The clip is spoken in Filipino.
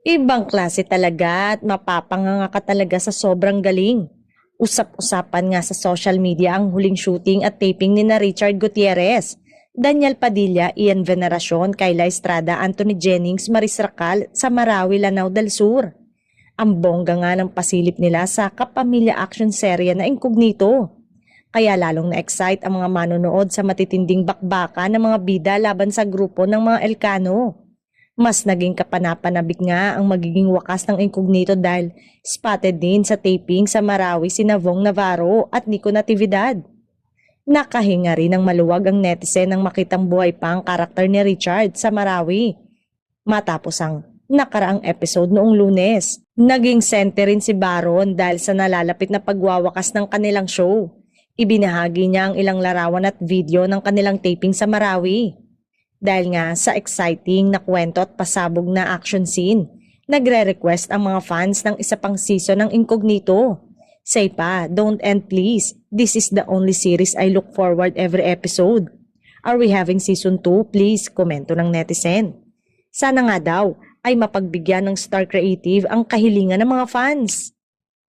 Ibang klase talaga at mapapanganga ka talaga sa sobrang galing. Usap-usapan nga sa social media ang huling shooting at taping ni na Richard Gutierrez, Daniel Padilla, Ian Veneracion, Kayla Estrada, Anthony Jennings, Maris Racal sa Marawi, Lanao del Sur. Ang bongga nga ng pasilip nila sa kapamilya action serye na Incognito. Kaya lalong na-excite ang mga manonood sa matitinding bakbaka ng mga bida laban sa grupo ng mga Elcano. Mas naging kapanapanabik nga ang magiging wakas ng Incognito dahil spotted din sa taping sa Marawi sina Vong Navarro at Nico Natividad. Nakahinga rin ng maluwag ang netizen nang makitang buhay pa ang karakter ni Richard sa Marawi. Matapos ang nakaraang episode noong Lunes, naging center rin si Baron dahil sa nalalapit na pagwawakas ng kanilang show. Ibinahagi niya ang ilang larawan at video ng kanilang taping sa Marawi. Dahil nga sa exciting na kwento at pasabog na action scene, nagre-request ang mga fans ng isa pang season ng Incognito. Say pa, don't end please. This is the only series I look forward every episode. Are we having season 2? Please, komento ng netizen. Sana nga daw ay mapagbigyan ng Star Creative ang kahilingan ng mga fans.